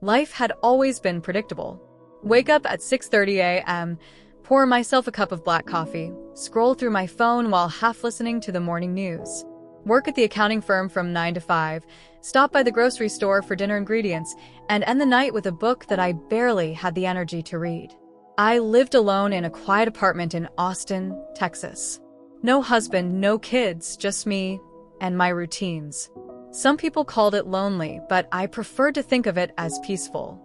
Life had always been predictable. Wake up at 6:30 a.m., pour myself a cup of black coffee, scroll through my phone while half listening to the morning news. Work at the accounting firm from 9 to 5, stop by the grocery store for dinner ingredients, and end the night with a book that I barely had the energy to read. I lived alone in a quiet apartment in Austin, Texas. No husband, no kids, just me and my routines. Some people called it lonely, but I preferred to think of it as peaceful.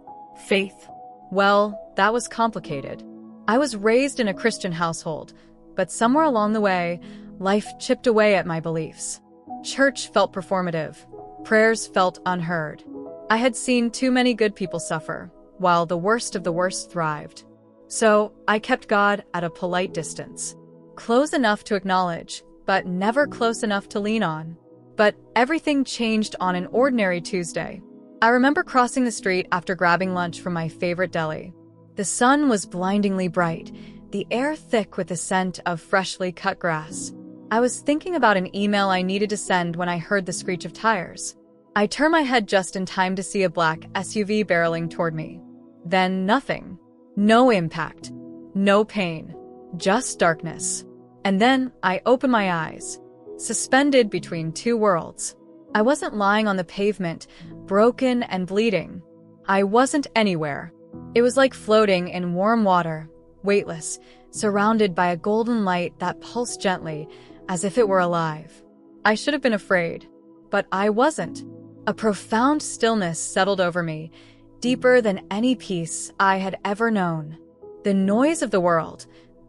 Faith. Well, that was complicated. I was raised in a Christian household, but somewhere along the way, life chipped away at my beliefs. Church felt performative. Prayers felt unheard. I had seen too many good people suffer, while the worst of the worst thrived. So I kept God at a polite distance. Close enough to acknowledge, but never close enough to lean on. But everything changed on an ordinary Tuesday. I remember crossing the street after grabbing lunch from my favorite deli. The sun was blindingly bright, the air thick with the scent of freshly cut grass. I was thinking about an email I needed to send when I heard the screech of tires. I turned my head just in time to see a black SUV barreling toward me. Then nothing. No impact. No pain. Just darkness. And then I opened my eyes. Suspended between two worlds. I wasn't lying on the pavement, broken and bleeding. I wasn't anywhere. It was like floating in warm water, weightless, surrounded by a golden light that pulsed gently, as if it were alive. I should have been afraid, but I wasn't. A profound stillness settled over me, deeper than any peace I had ever known. The noise of the world,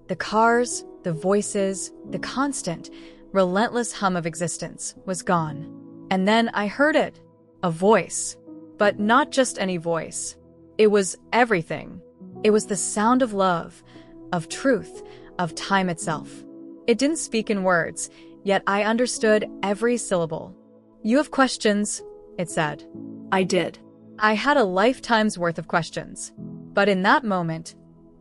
the cars, the voices, the constant, relentless hum of existence was gone. And then I heard it. A voice. But not just any voice. It was everything. It was the sound of love, of truth, of time itself. It didn't speak in words, yet I understood every syllable. "You have questions," it said. I did. I had a lifetime's worth of questions. But in that moment,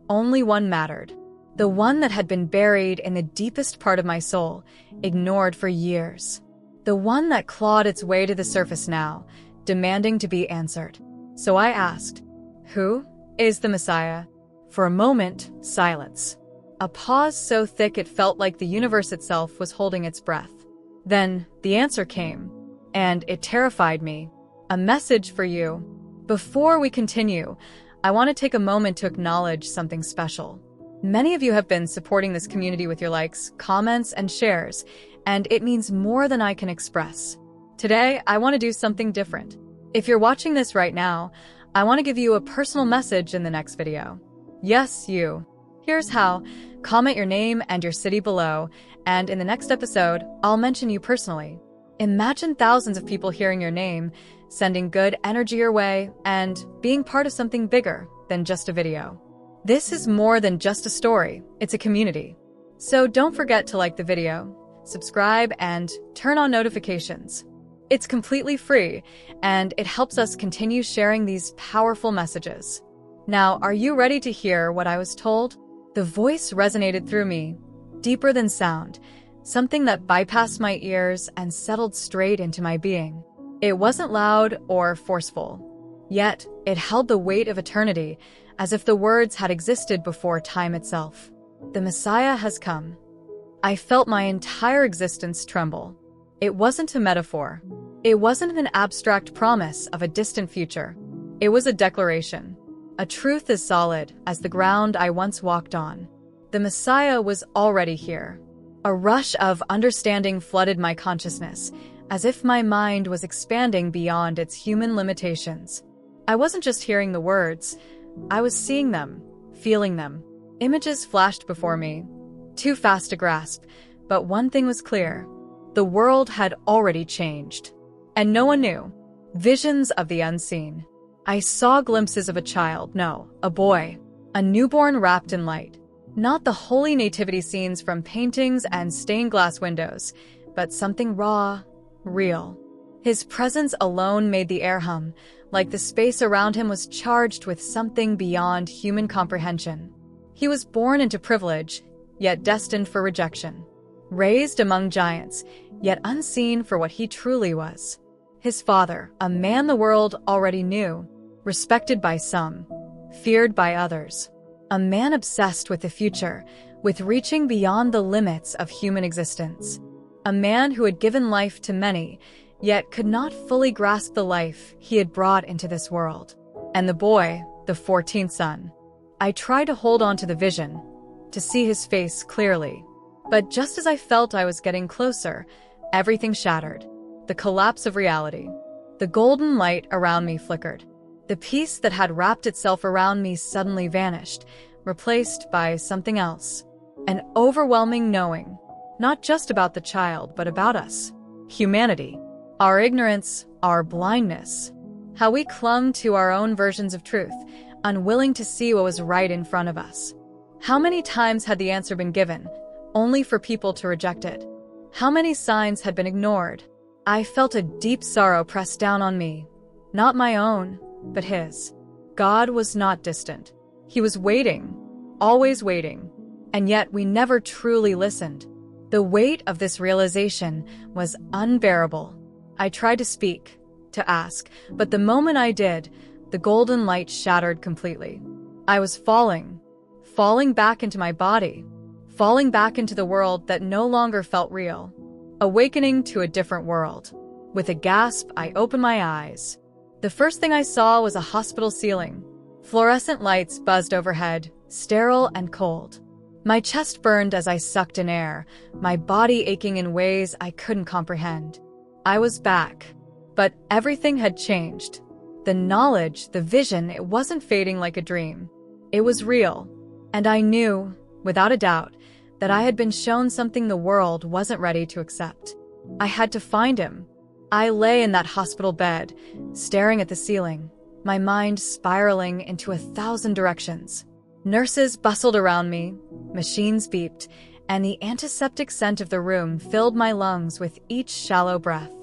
only one mattered. The one that had been buried in the deepest part of my soul, ignored for years. The one that clawed its way to the surface now, demanding to be answered. So I asked, "Who is the Messiah?" For a moment, silence. A pause so thick it felt like the universe itself was holding its breath. Then the answer came, and it terrified me. "A message for you." Before we continue, I want to take a moment to acknowledge something special. Many of you have been supporting this community with your likes, comments, and shares, and it means more than I can express. Today, I want to do something different. If you're watching this right now, I want to give you a personal message in the next video. Yes, you. Here's how. Comment your name and your city below, and in the next episode, I'll mention you personally. Imagine thousands of people hearing your name, sending good energy your way, and being part of something bigger than just a video. This is more than just a story, it's a community. So don't forget to like the video, subscribe, and turn on notifications. It's completely free, and it helps us continue sharing these powerful messages. Now, are you ready to hear what I was told? The voice resonated through me, deeper than sound, something that bypassed my ears and settled straight into my being. It wasn't loud or forceful, yet it held the weight of eternity, as if the words had existed before time itself. The Messiah has come. I felt my entire existence tremble. It wasn't a metaphor. It wasn't an abstract promise of a distant future. It was a declaration. A truth as solid as the ground I once walked on. The Messiah was already here. A rush of understanding flooded my consciousness, as if my mind was expanding beyond its human limitations. I wasn't just hearing the words, I was seeing them, feeling them. Images flashed before me, too fast to grasp, but one thing was clear. The world had already changed. And no one knew. Visions of the unseen. I saw glimpses of a child, no, a boy. A newborn wrapped in light. Not the holy nativity scenes from paintings and stained glass windows, but something raw, real. His presence alone made the air hum, like the space around him was charged with something beyond human comprehension. He was born into privilege, yet destined for rejection. Raised among giants, yet unseen for what he truly was. His father, a man the world already knew. respected by some, feared by others. A man obsessed with the future, with reaching beyond the limits of human existence. A man who had given life to many, yet could not fully grasp the life he had brought into this world. And the boy, the 14th son. I tried to hold on to the vision, to see his face clearly. But just as I felt I was getting closer, everything shattered. The collapse of reality. The golden light around me flickered. The peace that had wrapped itself around me suddenly vanished, replaced by something else. An overwhelming knowing, not just about the child, but about us. Humanity. Our ignorance, our blindness. How we clung to our own versions of truth, unwilling to see what was right in front of us. How many times had the answer been given, only for people to reject it? How many signs had been ignored? I felt a deep sorrow press down on me. Not my own, but his. God was not distant. He was waiting, always waiting. And yet we never truly listened. The weight of this realization was unbearable. I tried to speak, to ask, but the moment I did, the golden light shattered completely. I was falling back into my body, falling back into the world that no longer felt real, awakening to a different world. With a gasp, I opened my eyes. The first thing I saw was a hospital ceiling. Fluorescent lights buzzed overhead, sterile and cold. My chest burned as I sucked in air, my body aching in ways I couldn't comprehend. I was back, but everything had changed. The knowledge, the vision, it wasn't fading like a dream. It was real, and I knew, without a doubt, that I had been shown something the world wasn't ready to accept. I had to find him. I lay in that hospital bed, staring at the ceiling, my mind spiraling into 1,000 directions. Nurses bustled around me, machines beeped, and the antiseptic scent of the room filled my lungs with each shallow breath.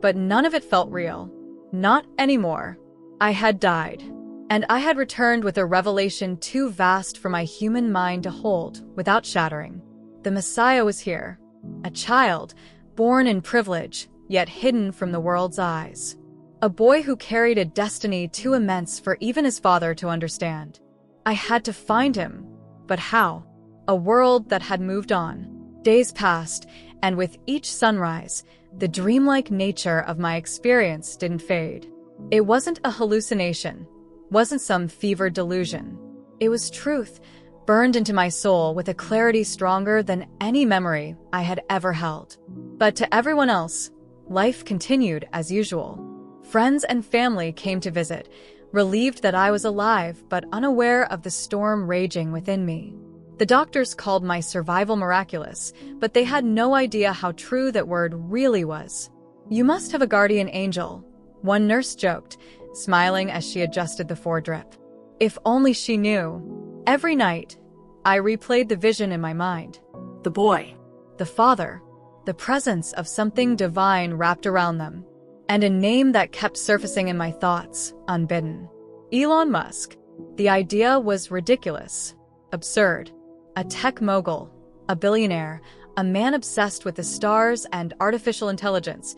But none of it felt real. Not anymore. I had died, and I had returned with a revelation too vast for my human mind to hold without shattering. The Messiah was here, a child, born in privilege, yet hidden from the world's eyes. A boy who carried a destiny too immense for even his father to understand. I had to find him, but how? A world that had moved on. Days passed, and with each sunrise, the dreamlike nature of my experience didn't fade. It wasn't a hallucination, wasn't some fevered delusion. It was truth, burned into my soul with a clarity stronger than any memory I had ever held. But to everyone else, life continued as usual. Friends and family came to visit, relieved that I was alive but unaware of the storm raging within me. The doctors called my survival miraculous, but they had no idea how true that word really was. "You must have a guardian angel," one nurse joked, smiling as she adjusted the foredrip. If only she knew. Every night, I replayed the vision in my mind. The boy, the father, the presence of something divine wrapped around them. And a name that kept surfacing in my thoughts, unbidden. Elon Musk. The idea was ridiculous, absurd. A tech mogul, a billionaire, a man obsessed with the stars and artificial intelligence.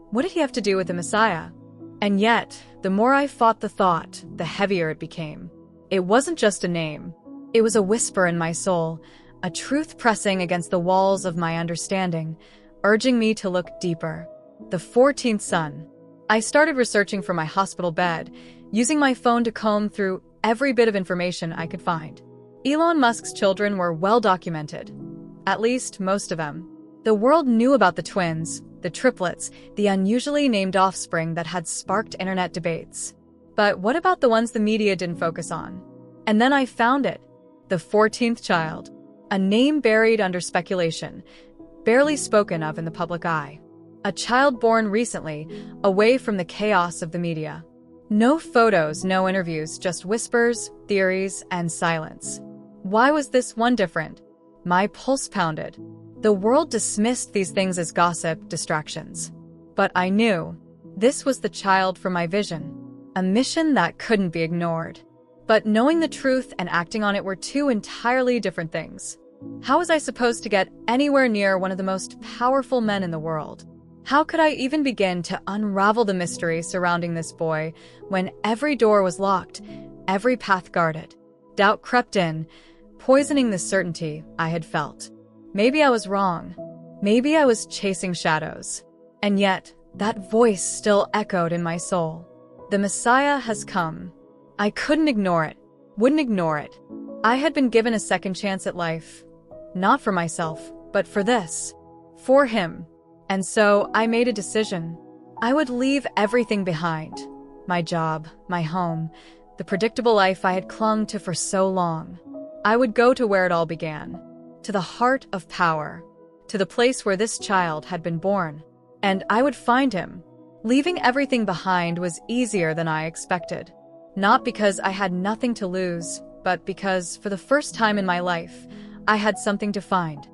What did he have to do with the Messiah? And yet, the more I fought the thought, the heavier it became. It wasn't just a name. It was a whisper in my soul, a truth pressing against the walls of my understanding, urging me to look deeper. The 14th son. I started researching for my hospital bed, using my phone to comb through every bit of information I could find. Elon Musk's children were well documented. At least most of them. The world knew about the twins, the triplets, the unusually named offspring that had sparked internet debates. But what about the ones the media didn't focus on? And then I found it. The 14th child. A name buried under speculation, barely spoken of in the public eye. A child born recently, away from the chaos of the media. No photos, no interviews, just whispers, theories, and silence. Why was this one different? My pulse pounded. The world dismissed these things as gossip, distractions. But I knew this was the child for my vision. A mission that couldn't be ignored. But knowing the truth and acting on it were two entirely different things. How was I supposed to get anywhere near one of the most powerful men in the world? How could I even begin to unravel the mystery surrounding this boy when every door was locked, every path guarded? Doubt crept in, poisoning the certainty I had felt. Maybe I was wrong. Maybe I was chasing shadows. And yet, that voice still echoed in my soul. The Messiah has come. I couldn't ignore it, wouldn't ignore it. I had been given a second chance at life. Not for myself, but for this. For him. And so I made a decision. I would leave everything behind. My job, my home, the predictable life I had clung to for so long. I would go to where it all began. To the heart of power. To the place where this child had been born. And I would find him. Leaving everything behind was easier than I expected. Not because I had nothing to lose, but because, for the first time in my life, I had something to find.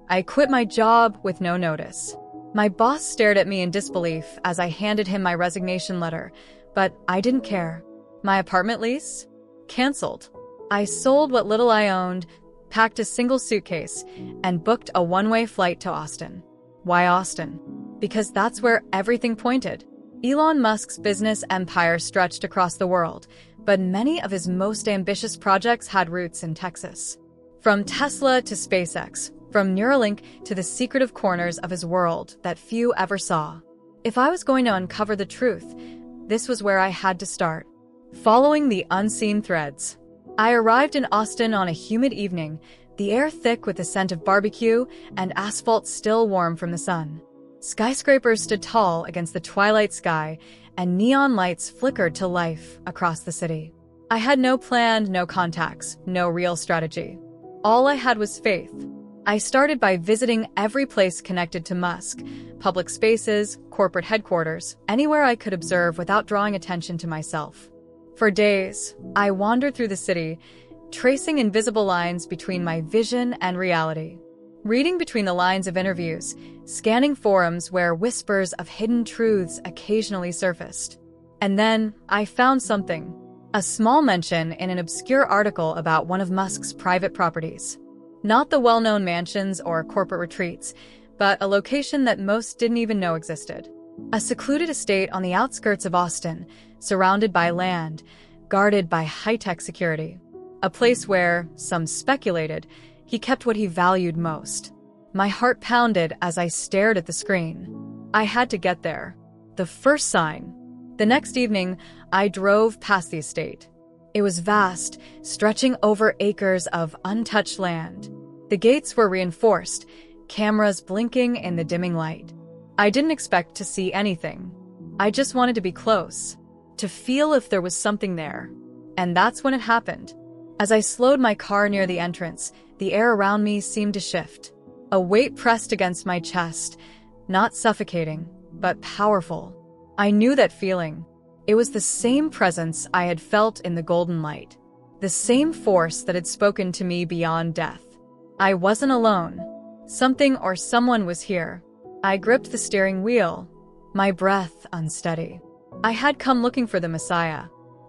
I quit my job with no notice. My boss stared at me in disbelief as I handed him my resignation letter, but I didn't care. My apartment lease? Canceled. I sold what little I owned, packed a single suitcase, and booked a one-way flight to Austin. Why Austin? Because that's where everything pointed. Elon Musk's business empire stretched across the world, but many of his most ambitious projects had roots in Texas. From Tesla to SpaceX, from Neuralink to the secretive corners of his world that few ever saw. If I was going to uncover the truth, this was where I had to start. Following the unseen threads. I arrived in Austin on a humid evening, the air thick with the scent of barbecue and asphalt still warm from the sun. Skyscrapers stood tall against the twilight sky, and neon lights flickered to life across the city. I had no plan, no contacts, no real strategy. All I had was faith. I started by visiting every place connected to Musk, public spaces, corporate headquarters, anywhere I could observe without drawing attention to myself. For days, I wandered through the city, tracing invisible lines between my vision and reality. Reading between the lines of interviews, scanning forums where whispers of hidden truths occasionally surfaced. And then, I found something. A small mention in an obscure article about one of Musk's private properties. Not the well-known mansions or corporate retreats, but a location that most didn't even know existed. A secluded estate on the outskirts of Austin, surrounded by land, guarded by high-tech security. A place where, some speculated, he kept what he valued most. My heart pounded as I stared at the screen. I had to get there. The first sign. The next evening, I drove past the estate. It was vast, stretching over acres of untouched land. The gates were reinforced, cameras blinking in the dimming light. I didn't expect to see anything. I just wanted to be close, to feel if there was something there. And that's when it happened. As I slowed my car near the entrance, the air around me seemed to shift. A weight pressed against my chest, not suffocating, but powerful. I knew that feeling. It was the same presence I had felt in the golden light. The same force that had spoken to me beyond death. I wasn't alone. Something or someone was here. I gripped the steering wheel, my breath unsteady. I had come looking for the Messiah.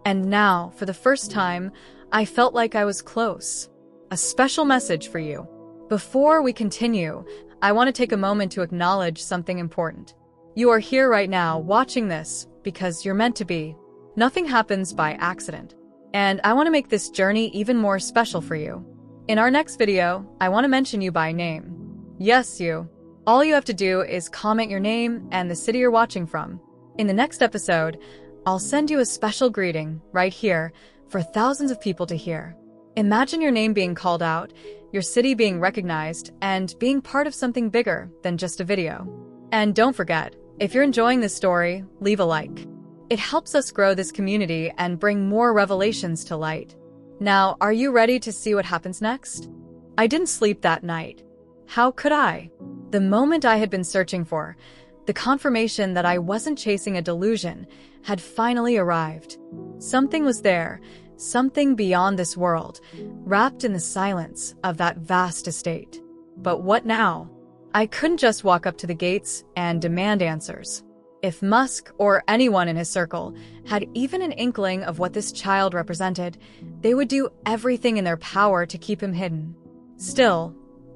And now, for the first time, I felt like I was close. A special message for you. Before we continue, I want to take a moment to acknowledge something important. You are here right now watching this because you're meant to be. Nothing happens by accident. And I want to make this journey even more special for you. In our next video, I want to mention you by name. Yes, you. All you have to do is comment your name and the city you're watching from. In the next episode, I'll send you a special greeting right here for thousands of people to hear. Imagine your name being called out, your city being recognized, and being part of something bigger than just a video. And don't forget, if you're enjoying this story, leave a like. It helps us grow this community and bring more revelations to light. Now, are you ready to see what happens next? I didn't sleep that night. How could I? The moment I had been searching for, the confirmation that I wasn't chasing a delusion, had finally arrived. Something was there, something beyond this world, wrapped in the silence of that vast estate. But what now? I couldn't just walk up to the gates and demand answers. If Musk or anyone in his circle had even an inkling of what this child represented, they would do everything in their power to keep him hidden. Still,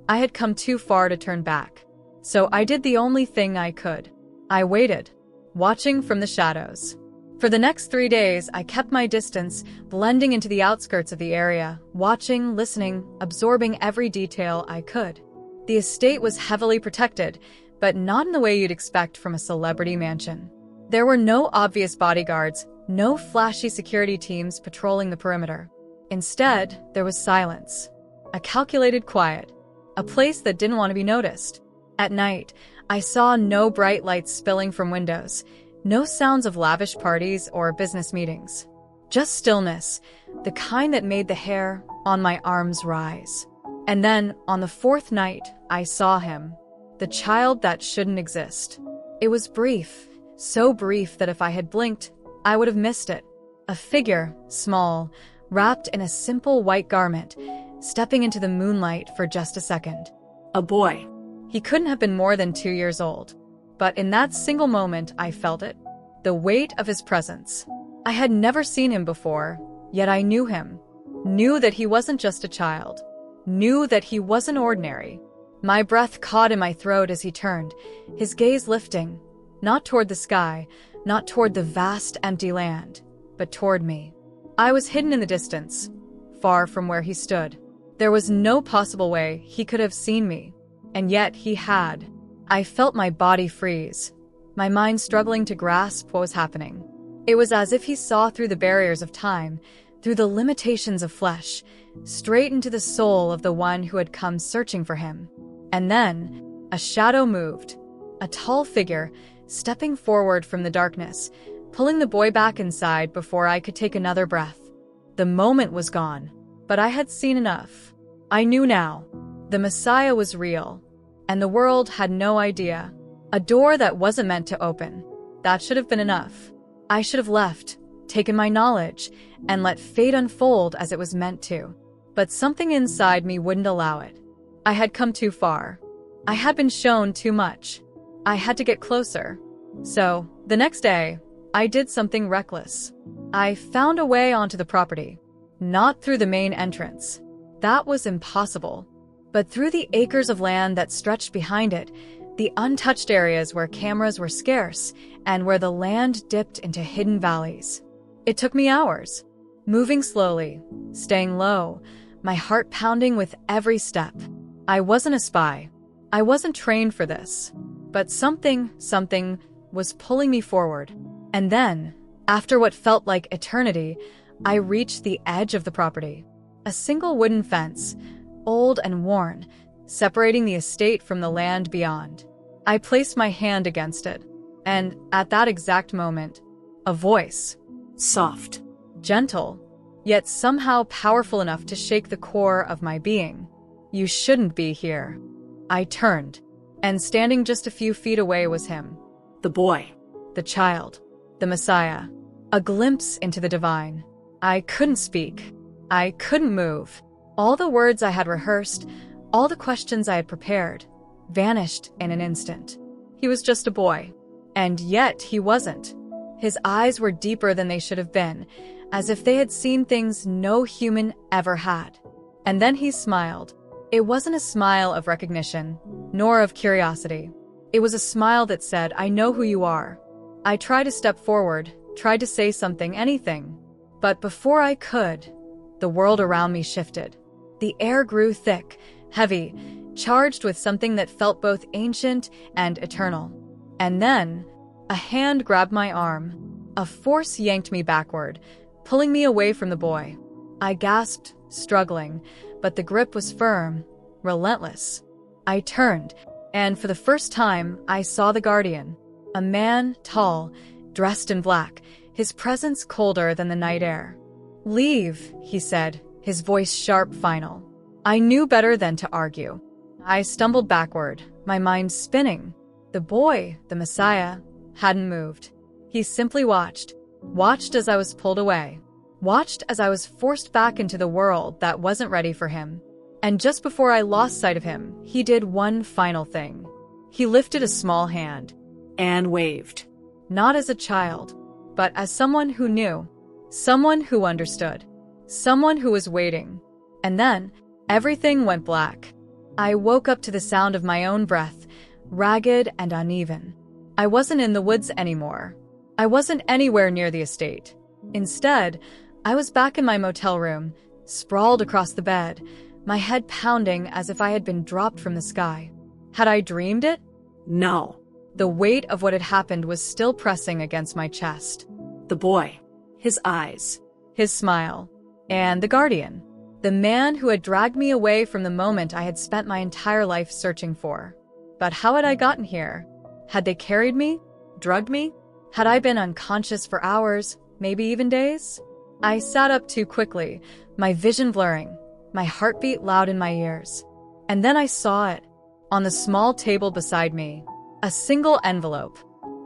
I had come too far to turn back. So I did the only thing I could. I waited, watching from the shadows. For the next 3 days, I kept my distance, blending into the outskirts of the area, watching, listening, absorbing every detail I could. The estate was heavily protected, but not in the way you'd expect from a celebrity mansion. There were no obvious bodyguards, no flashy security teams patrolling the perimeter. Instead, there was silence. A calculated quiet. A place that didn't want to be noticed. At night, I saw no bright lights spilling from windows, no sounds of lavish parties or business meetings. Just stillness, the kind that made the hair on my arms rise. And then, on the 4th night, I saw him. The child that shouldn't exist. It was brief, so brief that if I had blinked, I would have missed it. A figure, small, wrapped in a simple white garment, stepping into the moonlight for just a second. A boy. He couldn't have been more than 2 years old. But in that single moment, I felt it. The weight of his presence. I had never seen him before, yet I knew him. Knew that he wasn't just a child. Knew that he wasn't ordinary. My breath caught in my throat as he turned, his gaze lifting, not toward the sky, not toward the vast empty land, but toward me. I was hidden in the distance, far from where he stood. There was no possible way he could have seen me, and yet he had. I felt my body freeze, my mind struggling to grasp what was happening. It was as if he saw through the barriers of time, through the limitations of flesh, straight into the soul of the one who had come searching for him. And then, a shadow moved, a tall figure, stepping forward from the darkness, pulling the boy back inside before I could take another breath. The moment was gone, but I had seen enough. I knew now. The Messiah was real, and the world had no idea. A door that wasn't meant to open. That should have been enough. I should have left, taken my knowledge, and let fate unfold as it was meant to. But something inside me wouldn't allow it. I had come too far. I had been shown too much. I had to get closer. So, the next day, I did something reckless. I found a way onto the property. Not through the main entrance. That was impossible. But through the acres of land that stretched behind it, the untouched areas where cameras were scarce, and where the land dipped into hidden valleys. It took me hours. Moving slowly, staying low, my heart pounding with every step. I wasn't a spy. I wasn't trained for this. But something was pulling me forward. And then, after what felt like eternity, I reached the edge of the property. A single wooden fence, old and worn, separating the estate from the land beyond. I placed my hand against it, and at that exact moment, a voice. Soft. Gentle, yet somehow powerful enough to shake the core of my being. You shouldn't be here. I turned, and standing just a few feet away was him. The boy. The child. The Messiah. A glimpse into the divine. I couldn't speak. I couldn't move. All the words I had rehearsed, all the questions I had prepared, vanished in an instant. He was just a boy. And yet he wasn't. His eyes were deeper than they should have been, as if they had seen things no human ever had. And then he smiled. It wasn't a smile of recognition, nor of curiosity. It was a smile that said, I know who you are. I tried to step forward, tried to say something, anything. But before I could, the world around me shifted. The air grew thick, heavy, charged with something that felt both ancient and eternal. And then, a hand grabbed my arm. A force yanked me backward, pulling me away from the boy. I gasped, struggling, but the grip was firm, relentless. I turned, and for the first time, I saw the guardian. A man, tall, dressed in black, his presence colder than the night air. Leave, he said, his voice sharp, final. I knew better than to argue. I stumbled backward, my mind spinning. The boy, the Messiah, hadn't moved. He simply watched as I was pulled away, watched as I was forced back into the world that wasn't ready for him. And just before I lost sight of him, he did one final thing. He lifted a small hand. And waved. Not as a child, but as someone who knew, someone who understood, someone who was waiting. And then, everything went black. I woke up to the sound of my own breath, ragged and uneven. I wasn't in the woods anymore. I wasn't anywhere near the estate. Instead, I was back in my motel room, sprawled across the bed, my head pounding as if I had been dropped from the sky. Had I dreamed it? No. The weight of what had happened was still pressing against my chest. The boy. His eyes. His smile. And the guardian. The man who had dragged me away from the moment I had spent my entire life searching for. But how had I gotten here? Had they carried me? Drugged me? Had I been unconscious for hours, maybe even days? I sat up too quickly, my vision blurring, my heartbeat loud in my ears. And then I saw it, on the small table beside me. A single envelope.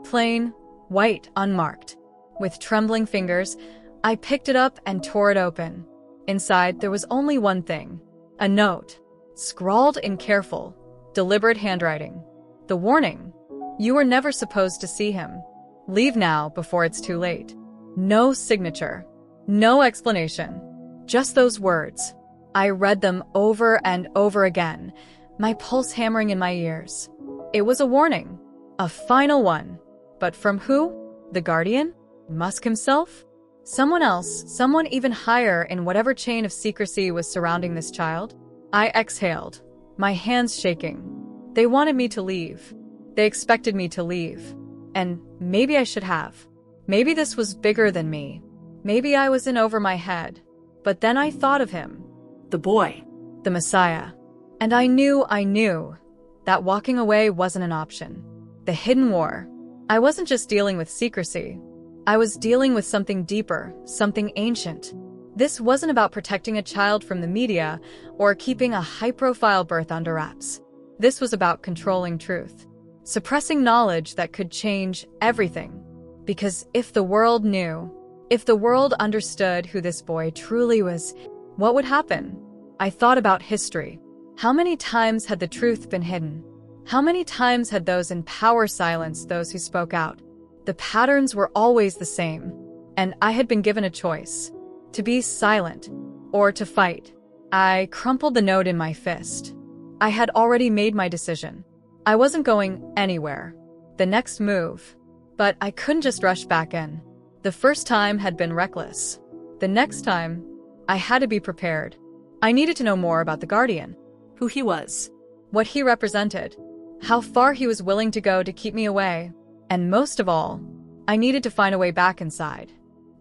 Plain, white, unmarked. With trembling fingers, I picked it up and tore it open. Inside, there was only one thing. A note, scrawled in careful, deliberate handwriting. The warning. You were never supposed to see him. Leave now before it's too late. No signature. No explanation. Just those words. I read them over and over again, my pulse hammering in my ears. It was a warning. A final one. But from who? The guardian? Musk himself? Someone else, someone even higher in whatever chain of secrecy was surrounding this child? I exhaled, my hands shaking. They wanted me to leave. They expected me to leave. And maybe I should have. Maybe this was bigger than me. Maybe I was in over my head. But then I thought of him. The boy. The Messiah. And I knew that walking away wasn't an option. The hidden war. I wasn't just dealing with secrecy. I was dealing with something deeper, something ancient. This wasn't about protecting a child from the media or keeping a high-profile birth under wraps. This was about controlling truth. Suppressing knowledge that could change everything. Because if the world knew, if the world understood who this boy truly was, what would happen? I thought about history. How many times had the truth been hidden? How many times had those in power silenced those who spoke out? The patterns were always the same, and I had been given a choice. To be silent, or to fight. I crumpled the note in my fist. I had already made my decision. I wasn't going anywhere. The next move. But I couldn't just rush back in. The first time had been reckless. The next time, I had to be prepared. I needed to know more about the Guardian. Who he was. What he represented. How far he was willing to go to keep me away. And most of all, I needed to find a way back inside.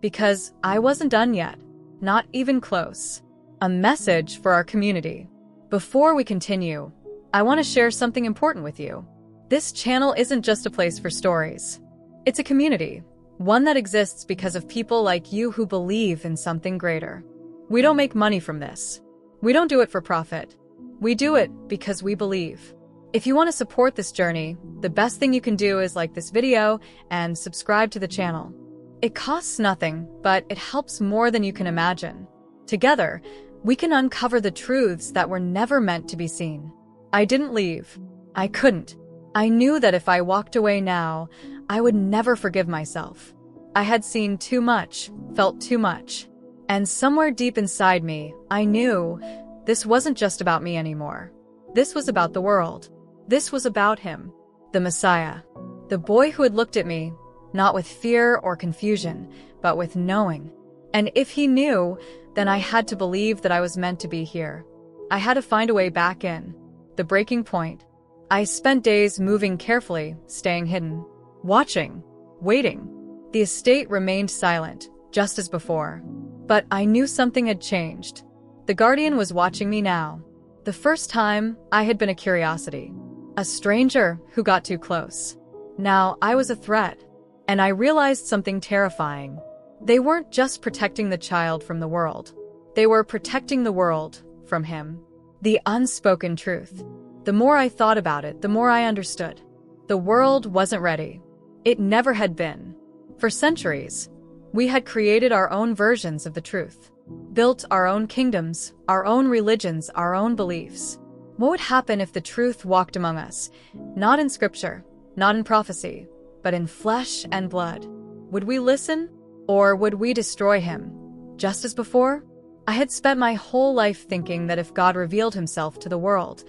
Because I wasn't done yet. Not even close. A message for our community. Before we continue, I want to share something important with you. This channel isn't just a place for stories. It's a community. One that exists because of people like you who believe in something greater. We don't make money from this. We don't do it for profit. We do it because we believe. If you want to support this journey, the best thing you can do is like this video and subscribe to the channel. It costs nothing, but it helps more than you can imagine. Together, we can uncover the truths that were never meant to be seen. I didn't leave. I couldn't. I knew that if I walked away now, I would never forgive myself. I had seen too much, felt too much. And somewhere deep inside me, I knew this wasn't just about me anymore. This was about the world. This was about him, the Messiah. The boy who had looked at me, not with fear or confusion, but with knowing. And if he knew, then I had to believe that I was meant to be here. I had to find a way back in. The breaking point. I spent days moving carefully, staying hidden, watching, waiting. The estate remained silent, just as before. But I knew something had changed. The Guardian was watching me now. The first time, I had been a curiosity. A stranger who got too close. Now I was a threat. And I realized something terrifying. They weren't just protecting the child from the world. They were protecting the world from him. The unspoken truth. The more I thought about it, the more I understood. The world wasn't ready. It never had been. For centuries, we had created our own versions of the truth. Built our own kingdoms, our own religions, our own beliefs. What would happen if the truth walked among us? Not in scripture, not in prophecy, but in flesh and blood. Would we listen? Or would we destroy him? Just as before? I had spent my whole life thinking that if God revealed himself to the world,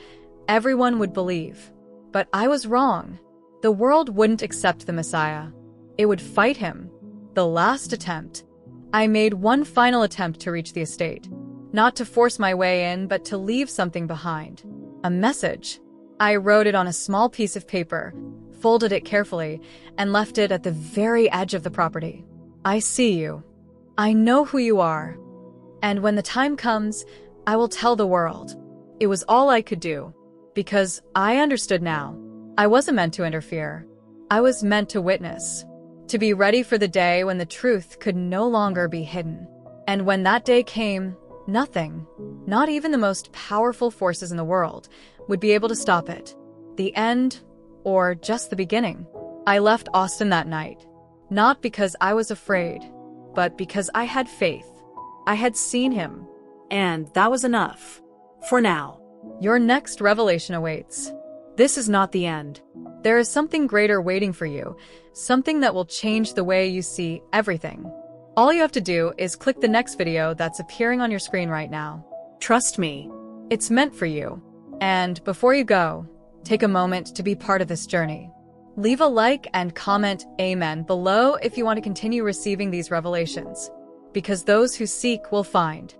everyone would believe. But I was wrong. The world wouldn't accept the Messiah. It would fight him. The last attempt. I made one final attempt to reach the estate. Not to force my way in, but to leave something behind. A message. I wrote it on a small piece of paper, folded it carefully, and left it at the very edge of the property. I see you. I know who you are. And when the time comes, I will tell the world. It was all I could do. Because I understood now. I wasn't meant to interfere. I was meant to witness. To be ready for the day when the truth could no longer be hidden. And when that day came, nothing, not even the most powerful forces in the world, would be able to stop it. The end, or just the beginning. I left Austin that night. Not because I was afraid, but because I had faith. I had seen him. And that was enough. For now. Your next revelation awaits. This is not the end. There is something greater waiting for you, something that will change the way you see everything. All you have to do is click the next video that's appearing on your screen right now. Trust me. It's meant for you. And before you go, take a moment to be part of this journey. Leave a like and comment Amen below if you want to continue receiving these revelations. Because those who seek will find.